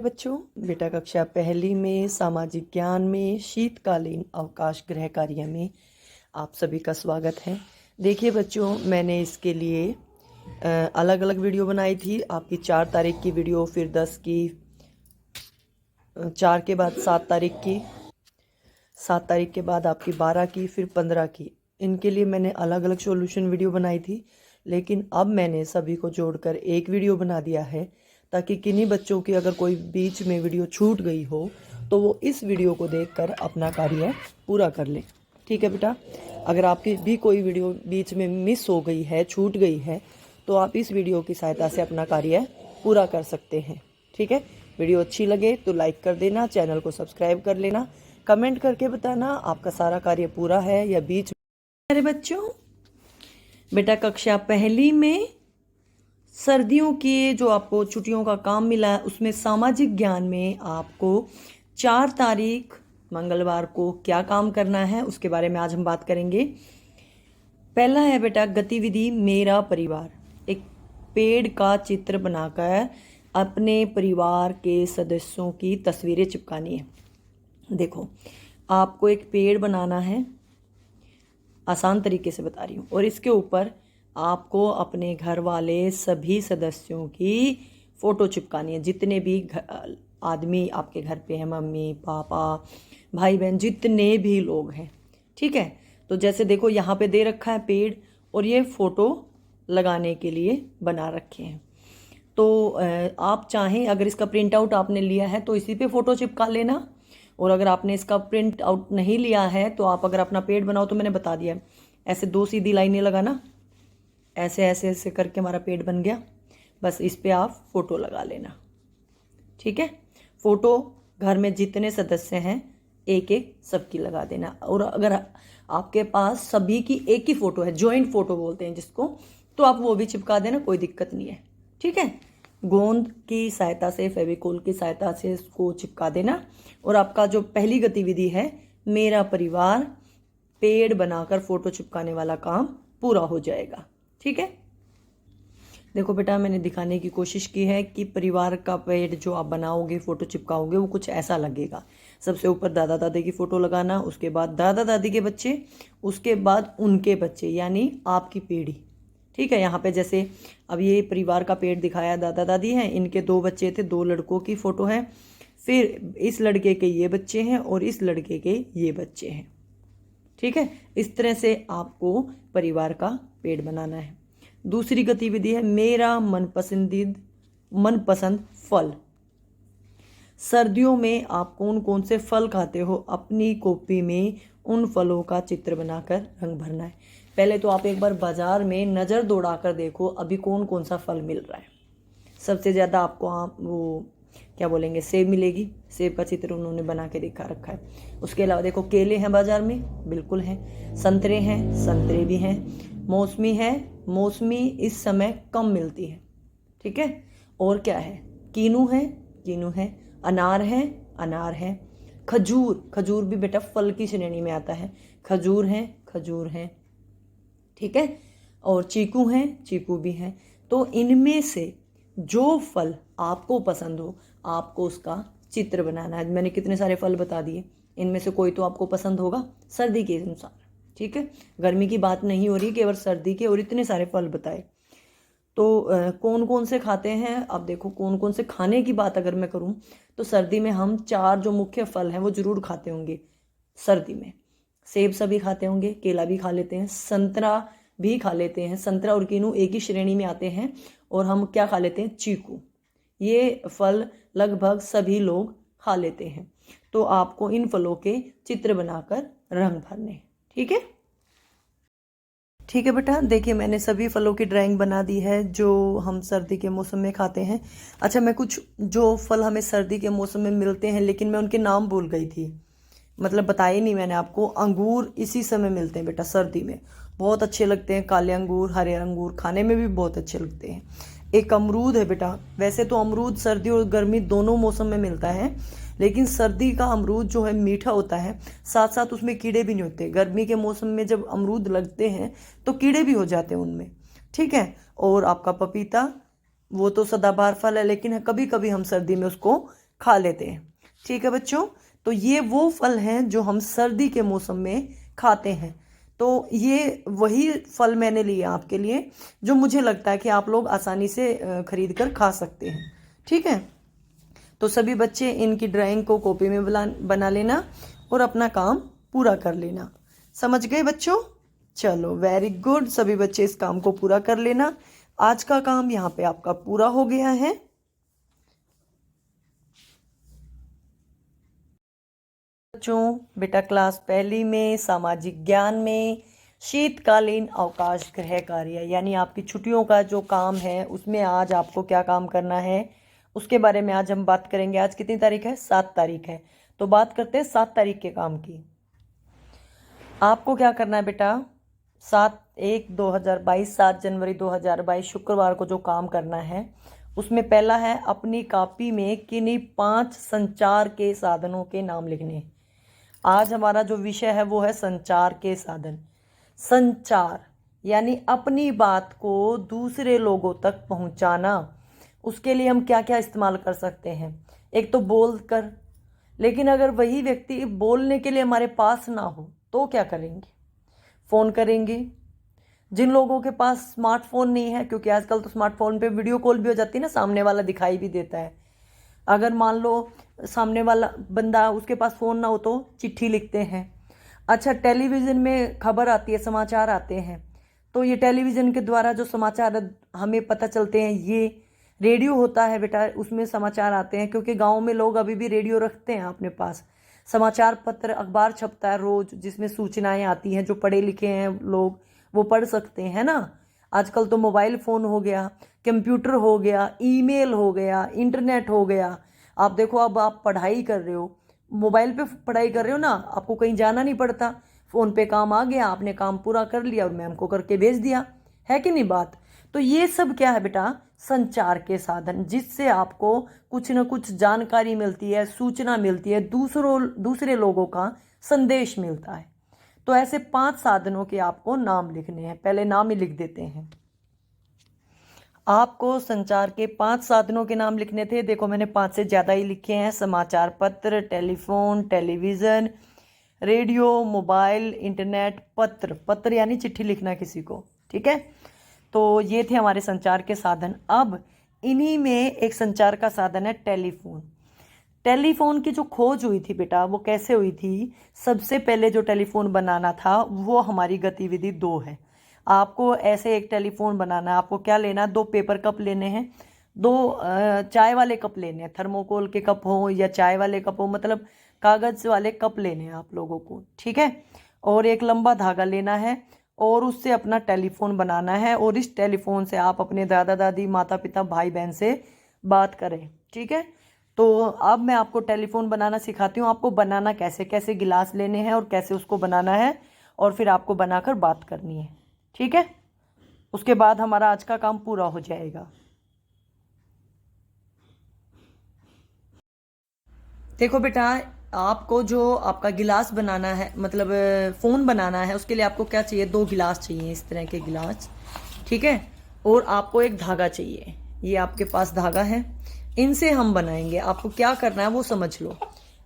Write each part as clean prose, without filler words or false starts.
बच्चों, बेटा कक्षा पहली में सामाजिक ज्ञान में शीतकालीन अवकाश गृह कार्य में आप सभी का स्वागत है। देखिए बच्चों, मैंने इसके लिए अलग अलग वीडियो बनाई थी। आपकी 4 तारीख की वीडियो, फिर 10 की, 4 के बाद 7 तारीख की, 7 तारीख के बाद आपकी 12 की, फिर 15 की। इनके लिए मैंने अलग अलग सॉल्यूशन वीडियो बनाई थी, लेकिन अब मैंने सभी को जोड़कर एक वीडियो बना दिया है, ताकि किन्हीं बच्चों की अगर कोई बीच में वीडियो छूट गई हो तो वो इस वीडियो को देखकर अपना कार्य पूरा कर ले। ठीक है बेटा, अगर आपकी भी कोई वीडियो बीच में मिस हो गई है, छूट गई है, तो आप इस वीडियो की सहायता से अपना कार्य पूरा कर सकते हैं। ठीक है, वीडियो अच्छी लगे तो लाइक कर देना, चैनल को सब्सक्राइब कर लेना, कमेंट करके बताना आपका सारा कार्य पूरा है या बीच में। अरे बच्चों, बेटा कक्षा पहली में सर्दियों की जो आपको छुट्टियों का काम मिला है, उसमें सामाजिक ज्ञान में आपको 4 तारीख मंगलवार को क्या काम करना है उसके बारे में आज हम बात करेंगे। पहला है बेटा गतिविधि मेरा परिवार। एक पेड़ का चित्र बनाकर अपने परिवार के सदस्यों की तस्वीरें चिपकानी है। देखो, आपको एक पेड़ बनाना है, आसान तरीके से बता रही हूँ, और इसके ऊपर आपको अपने घर वाले सभी सदस्यों की फ़ोटो चिपकानी है। जितने भी आदमी आपके घर पे हैं, मम्मी पापा भाई बहन, जितने भी लोग हैं। ठीक है, तो जैसे देखो यहाँ पे दे रखा है पेड़, और ये फ़ोटो लगाने के लिए बना रखे हैं। तो आप चाहें, अगर इसका प्रिंट आउट आपने लिया है तो इसी पे फ़ोटो चिपका लेना, और अगर आपने इसका प्रिंट आउट नहीं लिया है तो आप अगर अपना पेड़ बनाओ तो मैंने बता दिया, ऐसे 2 सीधी लाइनें लगाना, ऐसे ऐसे ऐसे करके हमारा पेड़ बन गया। बस इस पे आप फ़ोटो लगा लेना। ठीक है, फ़ोटो घर में जितने सदस्य हैं एक एक सबकी लगा देना। और अगर आपके पास सभी की एक ही फ़ोटो है, जॉइंट फ़ोटो बोलते हैं जिसको, तो आप वो भी चिपका देना, कोई दिक्कत नहीं है। ठीक है, गोंद की सहायता से, फेविकोल की सहायता से इसको चिपका देना। और आपका जो पहली गतिविधि है मेरा परिवार, पेड़ बनाकर फ़ोटो चिपकाने वाला काम पूरा हो जाएगा। ठीक है, देखो बेटा, मैंने दिखाने की कोशिश की है कि परिवार का पेड़ जो आप बनाओगे, फ़ोटो चिपकाओगे, वो कुछ ऐसा लगेगा। सबसे ऊपर दादा दादी की फ़ोटो लगाना, उसके बाद दादा दादी के बच्चे, उसके बाद उनके बच्चे, यानी आपकी पीढ़ी। ठीक है, यहाँ पे जैसे अब ये परिवार का पेड़ दिखाया, दादा दादी हैं, इनके 2 बच्चे थे, 2 लड़कों की फ़ोटो है, फिर इस लड़के के ये बच्चे हैं और इस लड़के के ये बच्चे हैं। ठीक है, इस तरह से आपको परिवार का पेड़ बनाना है। दूसरी गतिविधि है मेरा मनपसंद फल। सर्दियों में आप कौन कौन से फल खाते हो, अपनी कॉपी में उन फलों का चित्र बनाकर रंग भरना है। पहले तो आप एक बार बाजार में नज़र दौड़ाकर देखो अभी कौन कौन सा फल मिल रहा है। सबसे ज़्यादा आपको वो क्या बोलेंगे, सेब मिलेगी। सेब का चित्र उन्होंने बना के दिखा रखा है। उसके अलावा देखो केले हैं बाजार में, बिल्कुल हैं। संतरे हैं, संतरे भी हैं। मौसमी है, मौसमी इस समय कम मिलती है। ठीक है, और क्या है, कीनू है, कीनू है। अनार है, अनार है। खजूर, खजूर भी बेटा फल की श्रेणी में आता है। खजूर है, खजूर है। ठीक है, और चीकू हैं, चीकू भी हैं। तो इनमें से जो फल आपको पसंद हो, आपको उसका चित्र बनाना है। मैंने कितने सारे फल बता दिए, इनमें से कोई तो आपको पसंद होगा सर्दी के अनुसार। ठीक है, गर्मी की बात नहीं हो रही, केवल सर्दी के, और इतने सारे फल बताए। तो कौन कौन से खाते हैं, अब देखो कौन कौन से खाने की बात अगर मैं करूं तो सर्दी में हम 4 जो मुख्य फल हैं वो जरूर खाते होंगे। सर्दी में सेब सभी खाते होंगे, केला भी खा लेते हैं, संतरा भी खा लेते हैं। संतरा और कीनू एक ही श्रेणी में आते हैं। और हम क्या खा लेते हैं, चीकू। ये फल लगभग सभी लोग खा लेते हैं। तो आपको इन फलों के चित्र बनाकर रंग भरने। ठीक है, ठीक है बेटा, देखिए मैंने सभी फलों की ड्राइंग बना दी है जो हम सर्दी के मौसम में खाते हैं। अच्छा, मैं कुछ जो फल हमें सर्दी के मौसम में मिलते हैं लेकिन मैं उनके नाम भूल गई थी, मतलब बताया नहीं मैंने आपको। अंगूर इसी समय मिलते हैं बेटा, सर्दी में बहुत अच्छे लगते हैं। काले अंगूर, हरे अंगूर खाने में भी बहुत अच्छे लगते हैं। एक अमरूद है बेटा, वैसे तो अमरूद सर्दी और गर्मी दोनों मौसम में मिलता है, लेकिन सर्दी का अमरूद जो है मीठा होता है, साथ साथ उसमें कीड़े भी नहीं होते। गर्मी के मौसम में जब अमरूद लगते हैं तो कीड़े भी हो जाते हैं उनमें। ठीक है, और आपका पपीता, वो तो सदाबहार फल है, लेकिन कभी कभी हम सर्दी में उसको खा लेते हैं। ठीक है बच्चों, तो ये वो फल हैं जो हम सर्दी के मौसम में खाते हैं। तो ये वही फल मैंने लिए आपके लिए जो मुझे लगता है कि आप लोग आसानी से खरीद कर खा सकते हैं। ठीक है, तो सभी बच्चे इनकी ड्राइंग को कॉपी में बना लेना और अपना काम पूरा कर लेना। समझ गए बच्चों? चलो वेरी गुड, सभी बच्चे इस काम को पूरा कर लेना। आज का काम यहाँ पे आपका पूरा हो गया है। बच्चों, बेटा क्लास पहली में सामाजिक ज्ञान में शीतकालीन अवकाश गृह कार्य यानी आपकी छुट्टियों का जो काम है उसमें आज आपको क्या काम करना है उसके बारे में आज हम बात करेंगे। आज कितनी तारीख है? 7 तारीख है। तो बात करते हैं 7 तारीख के काम की। आपको क्या करना है बेटा? 7 जनवरी 2022 शुक्रवार को जो काम करना है उसमें पहला है अपनी कॉपी में किन्हीं 5 संचार के साधनों के नाम लिखने। आज हमारा जो विषय है वो है संचार के साधन। संचार यानी अपनी बात को दूसरे लोगों तक पहुंचाना। उसके लिए हम क्या क्या इस्तेमाल कर सकते हैं? एक तो बोल कर, लेकिन अगर वही व्यक्ति बोलने के लिए हमारे पास ना हो तो क्या करेंगे? फ़ोन करेंगे। जिन लोगों के पास स्मार्टफोन नहीं है, क्योंकि आजकल तो स्मार्टफोन पे वीडियो कॉल भी हो जाती है ना, सामने वाला दिखाई भी देता है। अगर मान लो सामने वाला बंदा उसके पास फ़ोन ना हो तो चिट्ठी लिखते हैं। अच्छा, टेलीविज़न में खबर आती है, समाचार आते हैं, तो ये टेलीविज़न के द्वारा जो समाचार हमें पता चलते हैं, ये रेडियो होता है बेटा, उसमें समाचार आते हैं, क्योंकि गांव में लोग अभी भी रेडियो रखते हैं अपने पास। समाचार पत्र, अखबार छपता है रोज़, जिसमें सूचनाएं आती हैं। जो पढ़े लिखे हैं लोग वो पढ़ सकते हैं ना। आजकल तो मोबाइल फ़ोन हो गया, कंप्यूटर हो गया, ईमेल हो गया, इंटरनेट हो गया। आप देखो, अब आप पढ़ाई कर रहे हो, मोबाइल पे पढ़ाई कर रहे हो ना, आपको कहीं जाना नहीं पड़ता। फ़ोन पे काम आ गया, आपने काम पूरा कर लिया और मैम को करके भेज दिया, है कि नहीं बात? तो ये सब क्या है बेटा? संचार के साधन, जिससे आपको कुछ न कुछ जानकारी मिलती है, सूचना मिलती है, दूसरे लोगों का संदेश मिलता है। तो ऐसे 5 साधनों के आपको नाम लिखने हैं। पहले नाम ही लिख देते हैं। आपको संचार के 5 साधनों के नाम लिखने थे। देखो मैंने 5 से ज़्यादा ही लिखे हैं। समाचार पत्र, telephone, television, radio, mobile, internet, पत्र। पत्र यानी चिट्ठी लिखना किसी को, ठीक है? तो ये थे हमारे संचार के साधन। अब इन्हीं में एक संचार का साधन है टेलीफोन। टेलीफोन की जो खोज हुई थी बेटा, वो कैसे हुई थी? सबसे पहले जो टेलीफोन बनाना था वो हमारी गतिविधि 2 है। आपको ऐसे एक टेलीफोन बनाना है। आपको क्या लेना? 2 पेपर कप लेने हैं, 2 चाय वाले कप लेने हैं, थर्मोकोल के कप हो या चाय वाले कप हो, मतलब कागज़ वाले कप लेने हैं आप लोगों को, ठीक है? और एक लंबा धागा लेना है और उससे अपना टेलीफोन बनाना है। और इस टेलीफोन से आप अपने दादा दादी, माता पिता, भाई बहन से बात करें, ठीक है? तो अब मैं आपको टेलीफोन बनाना सिखाती हूँ। आपको बनाना कैसे, कैसे गिलास लेने हैं और कैसे उसको बनाना है, और फिर आपको बनाकर बात करनी है, ठीक है? उसके बाद हमारा आज का काम पूरा हो जाएगा। देखो बेटा, आपको जो आपका गिलास बनाना है, मतलब फ़ोन बनाना है, उसके लिए आपको क्या चाहिए? 2 गिलास चाहिए, इस तरह के गिलास, ठीक है? और आपको एक धागा चाहिए। ये आपके पास धागा है, इनसे हम बनाएंगे। आपको क्या करना है वो समझ लो।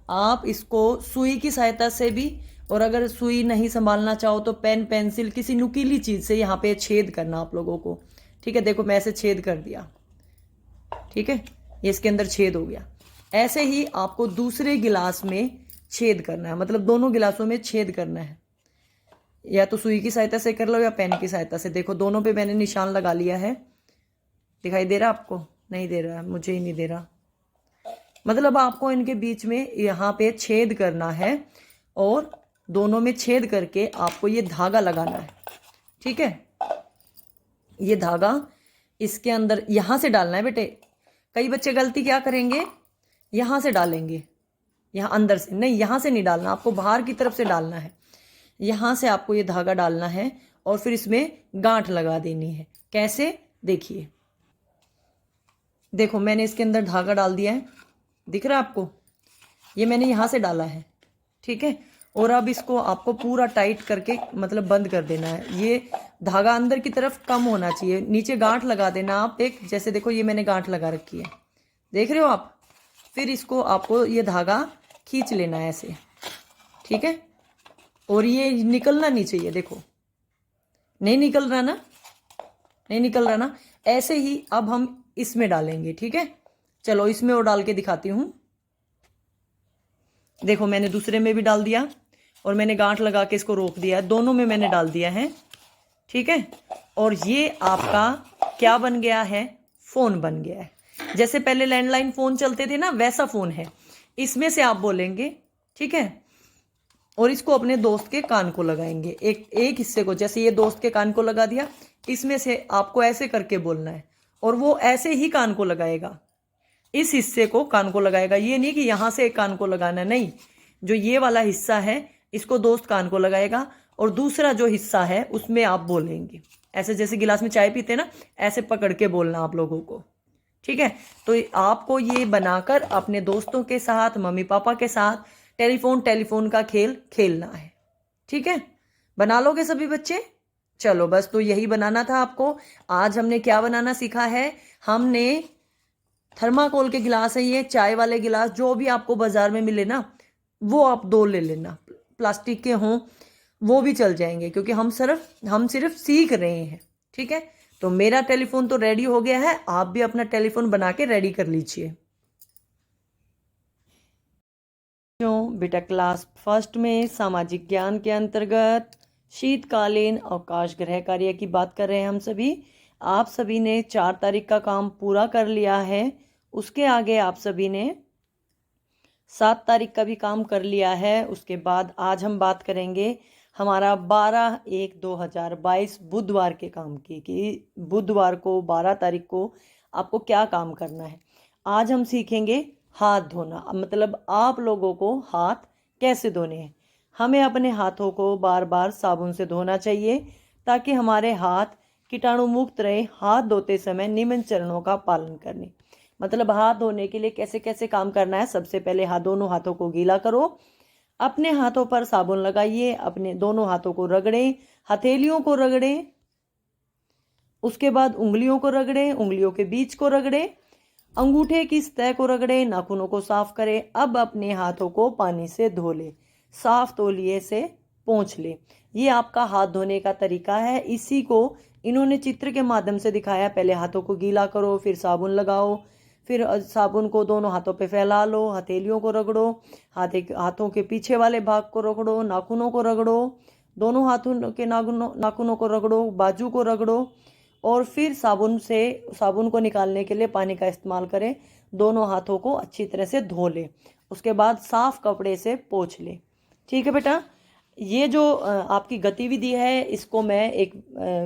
आप इसको सुई की सहायता से भी, और अगर सुई नहीं संभालना चाहो तो पेन, पेंसिल, किसी नुकीली चीज़ से यहाँ पे छेद करना आप लोगों को, ठीक है? देखो मैं ऐसे छेद कर दिया, ठीक है? ये इसके अंदर छेद हो गया। ऐसे ही आपको दूसरे गिलास में छेद करना है, मतलब दोनों गिलासों में छेद करना है। या तो सुई की सहायता से कर लो या पेन की सहायता से। देखो दोनों पे मैंने निशान लगा लिया है। दिखाई दे रहा आपको? नहीं दे रहा, मुझे ही नहीं दे रहा। मतलब आपको इनके बीच में यहाँ पे छेद करना है और दोनों में छेद करके आपको ये धागा लगाना है, ठीक है? ये धागा इसके अंदर यहाँ से डालना है बेटे। कई बच्चे गलती क्या करेंगे, यहाँ से डालेंगे, यहाँ अंदर से नहीं, यहाँ से नहीं डालना, आपको बाहर की तरफ से डालना है। यहाँ से आपको ये धागा डालना है और फिर इसमें गांठ लगा देनी है। कैसे? देखिए, देखो मैंने इसके अंदर धागा डाल दिया है, दिख रहा है आपको? ये मैंने यहाँ से डाला है, ठीक है? और अब इसको आपको पूरा टाइट करके मतलब बंद कर देना है। ये धागा अंदर की तरफ कम होना चाहिए, नीचे गांठ लगा देना आप एक। जैसे देखो ये मैंने गांठ लगा रखी है, देख रहे हो आप? फिर इसको आपको ये धागा खींच लेना है ऐसे, ठीक है। और ये निकलना नहीं चाहिए, देखो नहीं निकल रहा ना, नहीं निकल रहा ना। ऐसे ही अब हम इसमें डालेंगे, ठीक है। चलो इसमें और डाल के दिखाती हूँ। देखो मैंने दूसरे में भी डाल दिया और मैंने गांठ लगा के इसको रोक दिया, दोनों में मैंने डाल दिया है, ठीक है। और ये आपका क्या बन गया है, फोन बन गया है। जैसे पहले लैंडलाइन फोन चलते थे ना, वैसा फोन है। इसमें से आप बोलेंगे, ठीक है। और इसको अपने दोस्त के कान को लगाएंगे, एक हिस्से को, जैसे ये दोस्त के कान को लगा दिया, इसमें से आपको ऐसे करके बोलना है और वो ऐसे ही कान को लगाएगा, इस हिस्से को कान को लगाएगा। ये नहीं कि यहां से एक कान को लगाना, नहीं, जो ये वाला हिस्सा है इसको दोस्त कान को लगाएगा और दूसरा जो हिस्सा है उसमें आप बोलेंगे ऐसे, जैसे गिलास में चाय पीते ना, ऐसे पकड़ के बोलना आप लोगों को, ठीक है। तो आपको ये बनाकर अपने दोस्तों के साथ, मम्मी पापा के साथ टेलीफोन का खेल खेलना है, ठीक है। बना लोगे सभी बच्चे? चलो बस, तो यही बनाना था आपको। आज हमने क्या बनाना सीखा है, हमने थर्माकोल के गिलास है ये, चाय वाले गिलास, जो भी आपको बाजार में मिले ना वो आप 2 ले लेना, प्लास्टिक के हों वो भी चल जाएंगे, क्योंकि हम सिर्फ सीख रहे हैं, ठीक है। तो मेरा टेलीफोन तो रेडी हो गया है, आप भी अपना टेलीफोन बना के रेडी कर लीजिए। बेटा क्लास फर्स्ट में सामाजिक ज्ञान के अंतर्गत शीतकालीन अवकाश गृह कार्य की बात कर रहे हैं हम सभी। आप सभी ने 4 तारीख का काम पूरा कर लिया है, उसके आगे आप सभी ने 7 तारीख का भी काम कर लिया है। उसके बाद आज हम बात करेंगे हमारा 12/1/2022 बुधवार के काम की, कि बुधवार को 12 तारीख को आपको क्या काम करना है। आज हम सीखेंगे हाथ धोना, मतलब आप लोगों को हाथ कैसे धोने हैं। हमें अपने हाथों को बार बार साबुन से धोना चाहिए ताकि हमारे हाथ कीटाणु मुक्त रहे। हाथ धोते समय निम्न चरणों का पालन करने, मतलब हाथ धोने के लिए कैसे कैसे काम करना है। सबसे पहले दोनों हाथों को गीला करो, अपने हाथों पर साबुन लगाइए, अपने दोनों हाथों को रगड़ें, हथेलियों को रगड़ें, उसके बाद उंगलियों को रगड़ें, उंगलियों के बीच को रगड़ें, अंगूठे की सतह को रगड़ें, नाखूनों को साफ करें। अब अपने हाथों को पानी से धो ले, साफ तौलिए से पोंछ ले। ये आपका हाथ धोने का तरीका है। इसी को इन्होंने चित्र के माध्यम से दिखाया। पहले हाथों को गीला करो, फिर साबुन लगाओ, फिर साबुन को दोनों हाथों पे फैला लो, हथेलियों को रगड़ो, हाथों के पीछे वाले भाग को रगड़ो, नाखूनों को रगड़ो, दोनों हाथों के नाखूनों को रगड़ो, बाजू को रगड़ो, और फिर साबुन को निकालने के लिए पानी का इस्तेमाल करें। दोनों हाथों को अच्छी तरह से धो ले, उसके बाद साफ कपड़े से पोंछ ले, ठीक है बेटा। ये जो आपकी गतिविधि है इसको मैं एक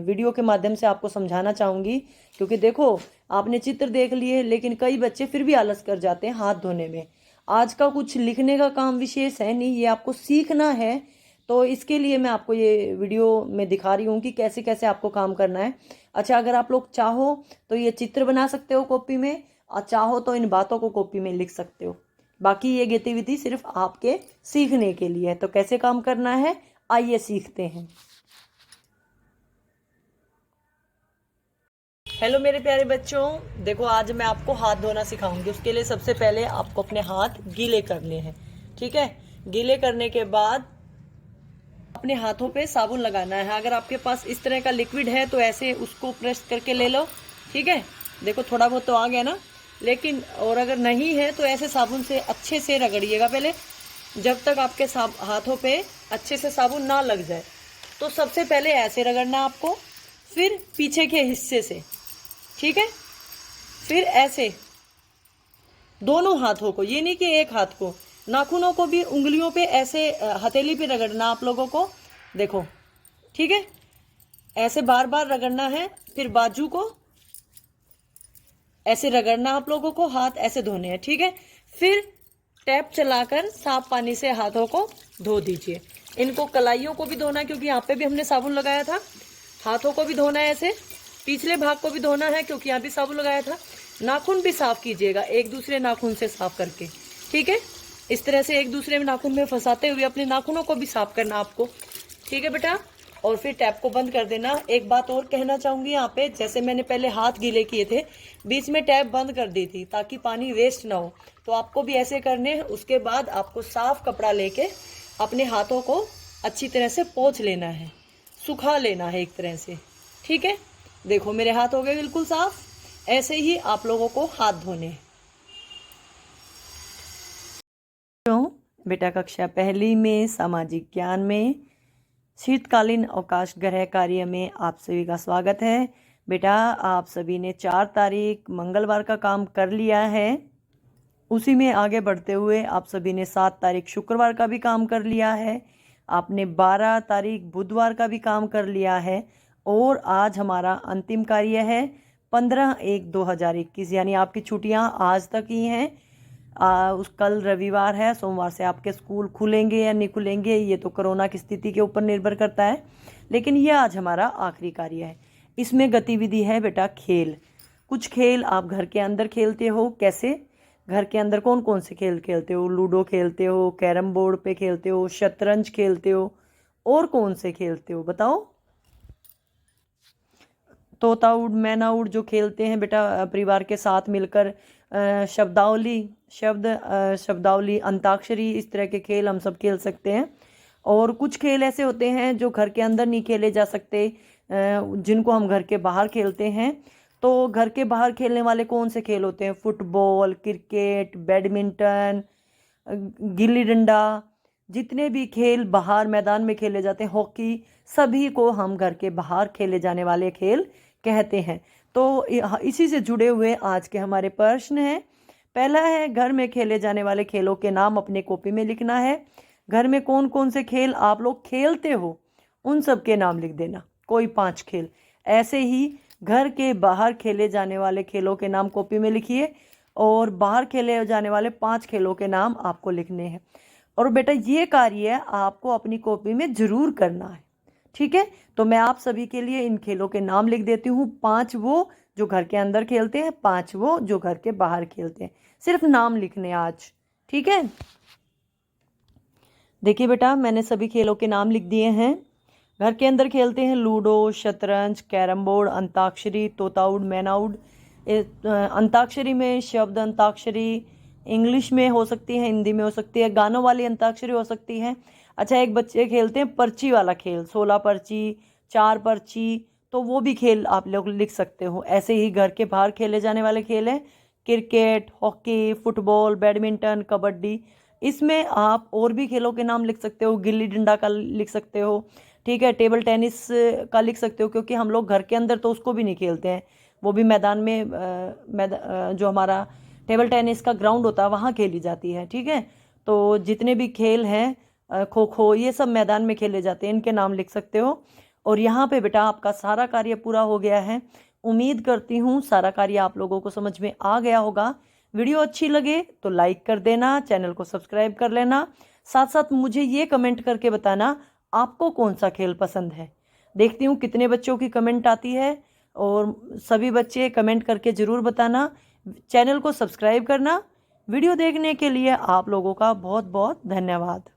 वीडियो के माध्यम से आपको समझाना चाहूँगी, क्योंकि देखो आपने चित्र देख लिए लेकिन कई बच्चे फिर भी आलस कर जाते हैं हाथ धोने में। आज का कुछ लिखने का काम विशेष है नहीं, ये आपको सीखना है। तो इसके लिए मैं आपको ये वीडियो में दिखा रही हूँ कि कैसे कैसे आपको काम करना है। अच्छा, अगर आप लोग चाहो तो ये चित्र बना सकते हो कॉपी में, और चाहो तो इन बातों को कॉपी में लिख सकते हो। बाकी ये गतिविधि सिर्फ आपके सीखने के लिए है। तो कैसे काम करना है आइए सीखते हैं। हेलो मेरे प्यारे बच्चों, देखो आज मैं आपको हाथ धोना सिखाऊंगी। उसके लिए सबसे पहले आपको अपने हाथ गीले करने हैं, ठीक है। गीले करने के बाद अपने हाथों पे साबुन लगाना है। अगर आपके पास इस तरह का लिक्विड है तो ऐसे उसको प्रेस करके ले लो, ठीक है। देखो थोड़ा बहुत तो आ गया ना, लेकिन और अगर नहीं है तो ऐसे साबुन से अच्छे से रगड़िएगा पहले, जब तक आपके हाथों पे अच्छे से साबुन ना लग जाए। तो सबसे पहले ऐसे रगड़ना आपको, फिर पीछे के हिस्से से, ठीक है, फिर ऐसे दोनों हाथों को, ये नहीं कि एक हाथ को, नाखूनों को भी उंगलियों पे ऐसे हथेली पे रगड़ना आप लोगों को, देखो, ठीक है। ऐसे बार बार रगड़ना है। फिर बाजू को ऐसे रगड़ना आप लोगों को, हाथ ऐसे धोने हैं, ठीक है। फिर टैप चलाकर साफ पानी से हाथों को धो दीजिए। इनको कलाइयों को भी धोना, क्योंकि यहाँ पे भी हमने साबुन लगाया था। हाथों को भी धोना है, ऐसे पिछले भाग को भी धोना है क्योंकि यहाँ भी साबुन लगाया था। नाखून भी साफ कीजिएगा एक दूसरे नाखून से साफ करके, ठीक है। इस तरह से एक दूसरे में नाखून में फंसाते हुए अपने नाखूनों को भी साफ करना आपको, ठीक है बेटा। और फिर टैप को बंद कर देना। एक बात और कहना चाहूँगी यहाँ पे, जैसे मैंने पहले हाथ गीले किए थे, बीच में टैप बंद कर दी थी ताकि पानी वेस्ट ना हो, तो आपको भी ऐसे करने हैं। उसके बाद आपको साफ कपड़ा लेके अपने हाथों को अच्छी तरह से पोंछ लेना है, सुखा लेना है एक तरह से, ठीक है। देखो मेरे हाथ हो गए बिल्कुल साफ। ऐसे ही आप लोगों को हाथ धोने हैं। बेटा कक्षा पहली में सामाजिक ज्ञान में शीतकालीन अवकाश गृह कार्य में आप सभी का स्वागत है। बेटा आप सभी ने 4 तारीख मंगलवार का काम कर लिया है। उसी में आगे बढ़ते हुए आप सभी ने 7 तारीख शुक्रवार का भी काम कर लिया है। आपने 12 तारीख बुधवार का भी काम कर लिया है। और आज हमारा अंतिम कार्य है 15/1/2021, यानी आपकी छुट्टियां आज तक ही हैं। उस कल रविवार है, सोमवार से आपके स्कूल खुलेंगे या नहीं खुलेंगे ये तो कोरोना की स्थिति के ऊपर निर्भर करता है, लेकिन ये आज हमारा आखिरी कार्य है। इसमें गतिविधि है बेटा खेल। कुछ खेल आप घर के अंदर खेलते हो। कैसे? घर के अंदर कौन कौन से खेल खेलते हो? लूडो खेलते हो, कैरम बोर्ड पे खेलते हो, शतरंज खेलते हो, और कौन से खेलते हो बताओ? तोता उड़, मैना उड़ जो खेलते हैं बेटा परिवार के साथ मिलकर, शब्दावली, अंताक्षरी, इस तरह के खेल हम सब खेल सकते हैं। और कुछ खेल ऐसे होते हैं जो घर के अंदर नहीं खेले जा सकते, जिनको हम घर के बाहर खेलते हैं। तो घर के बाहर खेलने वाले कौन से खेल होते हैं? Football, cricket, badminton, gilli danda, जितने भी खेल बाहर मैदान में खेले जाते हैं, हॉकी, सभी को हम घर के बाहर खेले जाने वाले खेल कहते हैं। तो इसी से जुड़े हुए आज के हमारे प्रश्न हैं। पहला है, घर में खेले जाने वाले खेलों के नाम अपने कॉपी में लिखना है। घर में कौन कौन से खेल आप लोग खेलते हो उन सब के नाम लिख देना, कोई 5 खेल। ऐसे ही घर के बाहर खेले जाने वाले खेलों के नाम कॉपी में लिखिए, और बाहर खेले जाने वाले 5 खेलों के नाम आपको लिखने हैं। और बेटा ये कार्य आपको अपनी कॉपी में जरूर करना है, ठीक है। तो मैं आप सभी के लिए इन खेलों के नाम लिख देती हूँ। 5 वो जो घर के अंदर खेलते हैं, 5 वो जो घर के बाहर खेलते हैं। सिर्फ नाम लिखने आज, ठीक है। देखिए बेटा मैंने सभी खेलों के नाम लिख दिए हैं। घर के अंदर खेलते हैं लूडो, शतरंज, कैरम बोर्ड, अंताक्षरी, तोता उड़, मैना उड़। अंताक्षरी में शब्द अंताक्षरी इंग्लिश में हो सकती है, हिंदी में हो सकती है, गानों वाली अंताक्षरी हो सकती है। अच्छा, एक बच्चे खेलते हैं पर्ची वाला खेल, 16 पर्ची, 4 पर्ची, तो वो भी खेल आप लोग लिख सकते हो। ऐसे ही घर के बाहर खेले जाने वाले खेल हैं cricket, hockey, football, badminton, kabaddi. इसमें आप और भी खेलों के नाम लिख सकते हो, गिल्ली डंडा का लिख सकते हो, ठीक है, टेबल टेनिस का लिख सकते हो, क्योंकि हम लोग घर के अंदर तो उसको भी नहीं खेलते हैं, वो भी मैदान में जो हमारा टेबल टेनिस का ग्राउंड होता है वहाँ खेली जाती है, ठीक है। तो जितने भी खेल हैं, खो खो, ये सब मैदान में खेले जाते हैं, इनके नाम लिख सकते हो। और यहाँ पे बेटा आपका सारा कार्य पूरा हो गया है। उम्मीद करती हूँ सारा कार्य आप लोगों को समझ में आ गया होगा। वीडियो अच्छी लगे तो लाइक कर देना, चैनल को सब्सक्राइब कर लेना। साथ साथ मुझे ये कमेंट करके बताना आपको कौन सा खेल पसंद है। देखती हूँ कितने बच्चों की कमेंट आती है, और सभी बच्चे कमेंट करके ज़रूर बताना। चैनल को सब्सक्राइब करना। वीडियो देखने के लिए आप लोगों का बहुत बहुत धन्यवाद।